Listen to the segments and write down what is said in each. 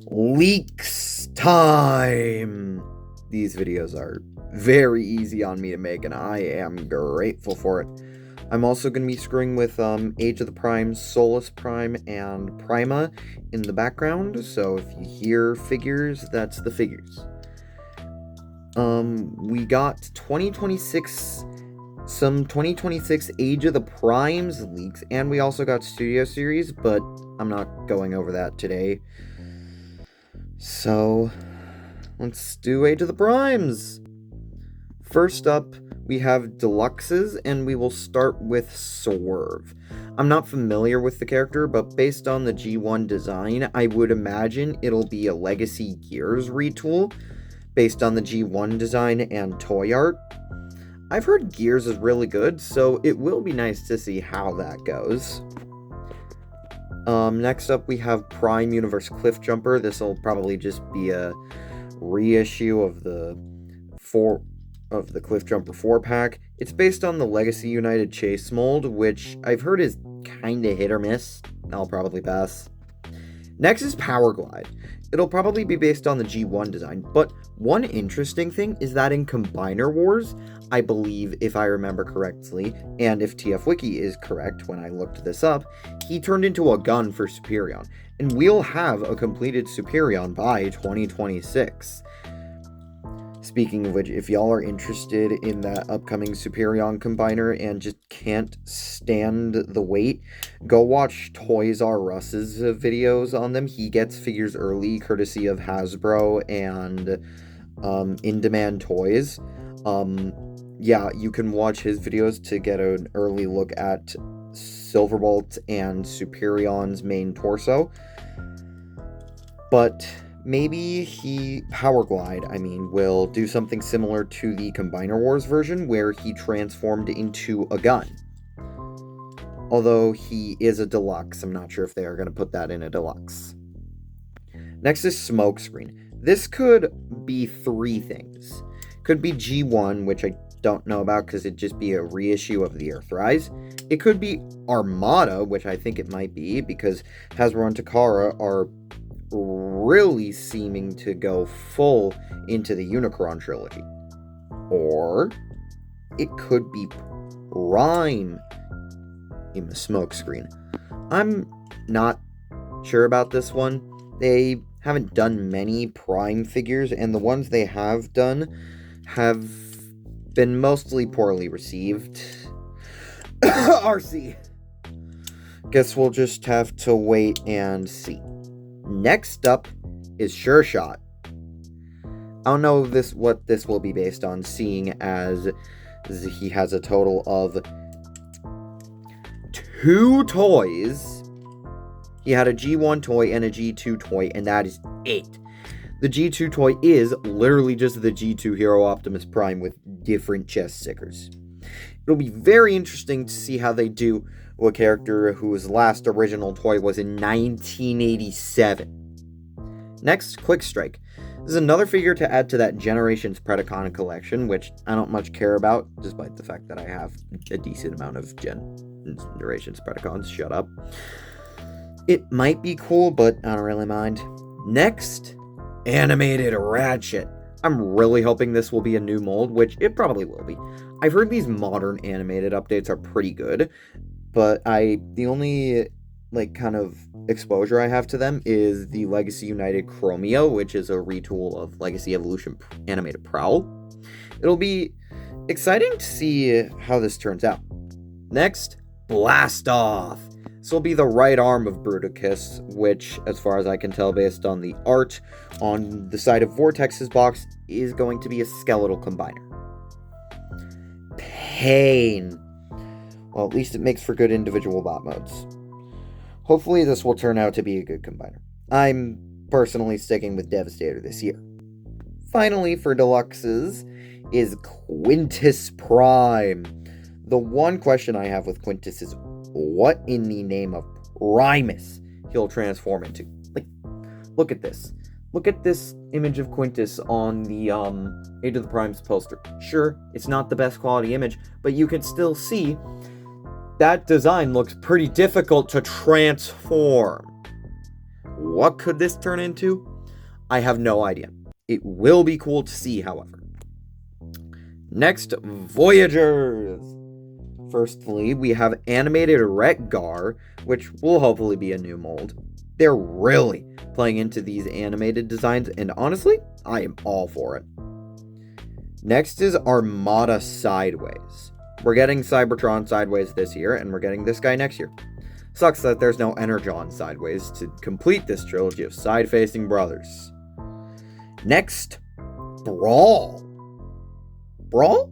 Leaks time! These videos are very easy on me to make, and I am grateful for it. I'm also going to be screwing with Age of the Primes, Solus Prime, and Prima in the background, so if you hear figures, that's the figures. We got 2026 Age of the Primes leaks, and we also got Studio Series, but I'm not going over that today. So, let's do Age of the Primes! First up, we have deluxes, and we will start with Swerve. I'm not familiar with the character, but based on the G1 design, I would imagine it'll be a Legacy Gears retool, based on the G1 design and toy art. I've heard Gears is really good, so it will be nice to see how that goes. Next up we have Prime Universe Cliffjumper. This will probably just be a reissue of the Cliffjumper 4-pack. It's based on the Legacy United Chase mold, which I've heard is kinda hit or miss. I'll probably pass. Next is Power Glide. It'll probably be based on the G1 design, but one interesting thing is that in Combiner Wars, I believe, if I remember correctly, and if TF Wiki is correct when I looked this up, he turned into a gun for Superion, and we'll have a completed Superion by 2026. Speaking of which, if y'all are interested in that upcoming Superion Combiner and just can't stand the wait, go watch Toys R Us's videos on them. He gets figures early, courtesy of Hasbro and In Demand Toys. Yeah, you can watch his videos to get an early look at Silverbolt and Superion's main torso. But maybe Power Glide, will do something similar to the Combiner Wars version, where he transformed into a gun. Although he is a deluxe, I'm not sure if they are going to put that in a deluxe. Next is Smokescreen. This could be three things. Could be G1, which I don't know about because it'd just be a reissue of the Earthrise. It could be Armada, which I think it might be, because Hasbro and Takara are really seeming to go full into the Unicron trilogy. Or it could be Prime in the Smokescreen. I'm not sure about this one. They haven't done many Prime figures, and the ones they have done have been mostly poorly received. RC. Guess we'll just have to wait and see. Next up is Sure Shot. I don't know what this will be based on, seeing as he has a total of 2 toys. He had a G1 toy and a G2 toy, and that is it. The G2 toy is literally just the G2 Hero Optimus Prime with different chest stickers. It'll be very interesting to see how they do a character whose last original toy was in 1987. Next, Quick Strike. This is another figure to add to that Generations Predacon collection, which I don't much care about, despite the fact that I have a decent amount of Generations Predacons. Shut up. It might be cool, but I don't really mind. Next, Animated Ratchet. I'm really hoping this will be a new mold, which it probably will be. I've heard these modern animated updates are pretty good, but the only kind of exposure I have to them is the Legacy United Chromio, which is a retool of Legacy Evolution Animated Prowl. It'll be exciting to see how this turns out. Next, Blast Off. This will be the right arm of Bruticus, which, as far as I can tell based on the art on the side of Vortex's box, is going to be a skeletal combiner. Pain. Well, at least it makes for good individual bot modes. Hopefully this will turn out to be a good combiner. I'm personally sticking with Devastator this year. Finally, for deluxes, is Quintus Prime. The one question I have with Quintus is, what in the name of Primus he'll transform into? Look at this. Look at this image of Quintus on the Age of the Primes poster. Sure, it's not the best quality image, but you can still see that design looks pretty difficult to transform. What could this turn into? I have no idea. It will be cool to see, however. Next, Voyagers. Firstly, we have animated Retgar, which will hopefully be a new mold. They're really playing into these animated designs, and honestly, I am all for it. Next is Armada Sideways. We're getting Cybertron Sideways this year, and we're getting this guy next year. Sucks that there's no Energon Sideways to complete this trilogy of side-facing brothers. Next, Brawl. Brawl?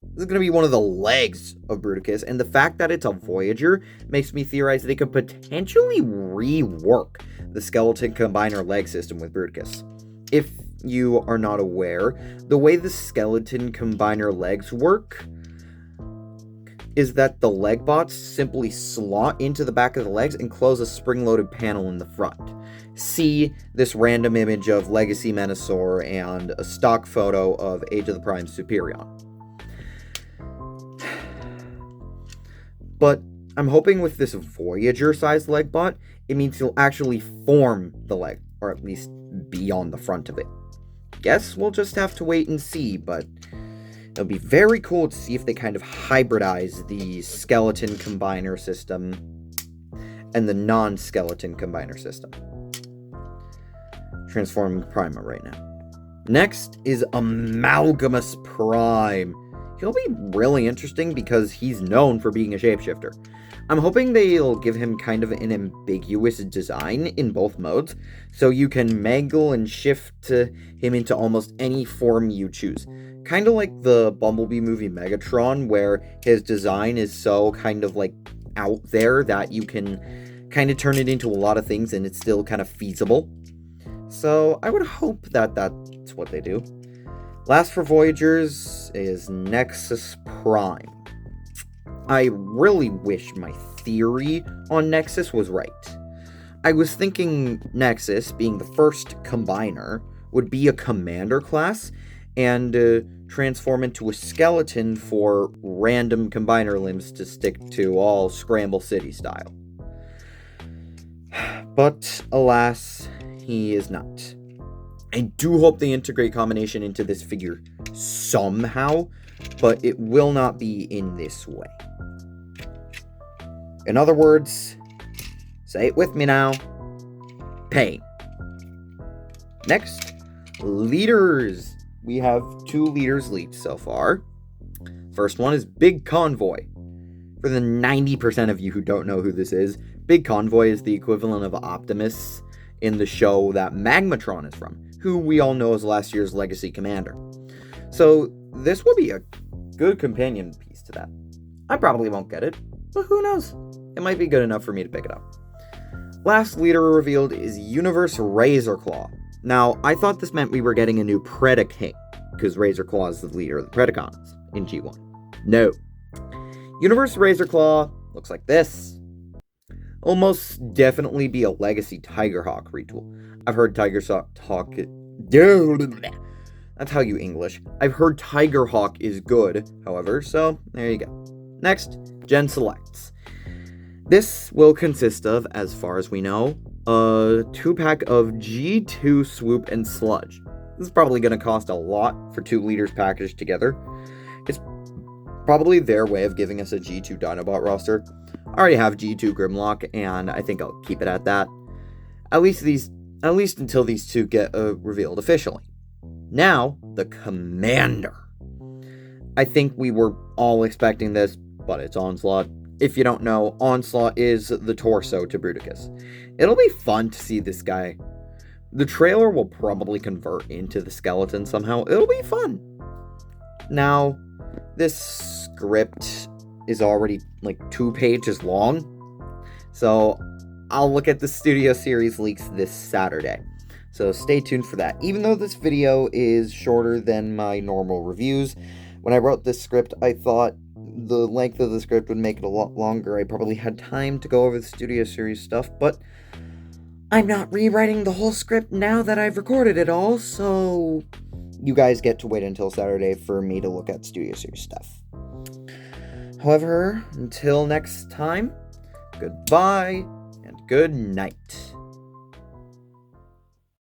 This is going to be one of the legs of Bruticus, and the fact that it's a Voyager makes me theorize they could potentially rework the Skeleton Combiner leg system with Bruticus. If you are not aware, the way the Skeleton Combiner legs work is that the leg bots simply slot into the back of the legs and close a spring-loaded panel in the front. See this random image of Legacy Menasor and a stock photo of Age of the Prime Superion. But I'm hoping with this Voyager-sized leg bot, it means he'll actually form the leg, or at least be on the front of it. Guess we'll just have to wait and see, but it'll be very cool to see if they kind of hybridize the Skeleton Combiner system and the non-Skeleton Combiner system. Transforming Prima right now. Next is Amalgamus Prime. He'll be really interesting because he's known for being a shapeshifter. I'm hoping they'll give him kind of an ambiguous design in both modes, so you can mangle and shift him into almost any form you choose. Kind of like the Bumblebee movie Megatron, where his design is so kind of like out there that you can kind of turn it into a lot of things and it's still kind of feasible. So I would hope that that's what they do. Last for Voyagers is Nexus Prime. I really wish my theory on Nexus was right. I was thinking Nexus, being the first combiner, would be a commander class and transform into a skeleton for random combiner limbs to stick to all Scramble City style. But alas, he is not. I do hope they integrate combination into this figure somehow, but it will not be in this way. In other words, say it with me now, pain. Next, leaders. We have 2 leaders leaked so far. First one is Big Convoy. For the 90% of you who don't know who this is, Big Convoy is the equivalent of Optimus in the show that Magmatron is from, who we all know as last year's Legacy Commander. So this will be a good companion piece to that. I probably won't get it, but who knows? It might be good enough for me to pick it up. Last leader revealed is Universe Razorclaw. Now, I thought this meant we were getting a new Predaking, because Razorclaw is the leader of the Predacons in G1. No. Universe Razorclaw looks like this. It'll most definitely be a Legacy Tigerhawk retool. I've heard Tigerhawk... That's how you English. I've heard Tigerhawk is good, however, so there you go. Next, Gen Selects. This will consist of, as far as we know, a 2-pack of G2 Swoop and Sludge. This is probably going to cost a lot for 2 leaders packaged together. It's probably their way of giving us a G2 Dinobot roster. I already have G2 Grimlock, and I think I'll keep it at that. At least until these 2 get revealed officially. Now, the Commander. I think we were all expecting this, but it's Onslaught. If you don't know, Onslaught is the torso to Bruticus. It'll be fun to see this guy. The trailer will probably convert into the skeleton somehow. It'll be fun. Now, this script is already like 2 pages long, so I'll look at the Studio Series leaks this Saturday. So stay tuned for that. Even though this video is shorter than my normal reviews, when I wrote this script, I thought the length of the script would make it a lot longer. I probably had time to go over the Studio Series stuff, but I'm not rewriting the whole script now that I've recorded it all, so you guys get to wait until Saturday for me to look at Studio Series stuff. However, until next time, goodbye and good night.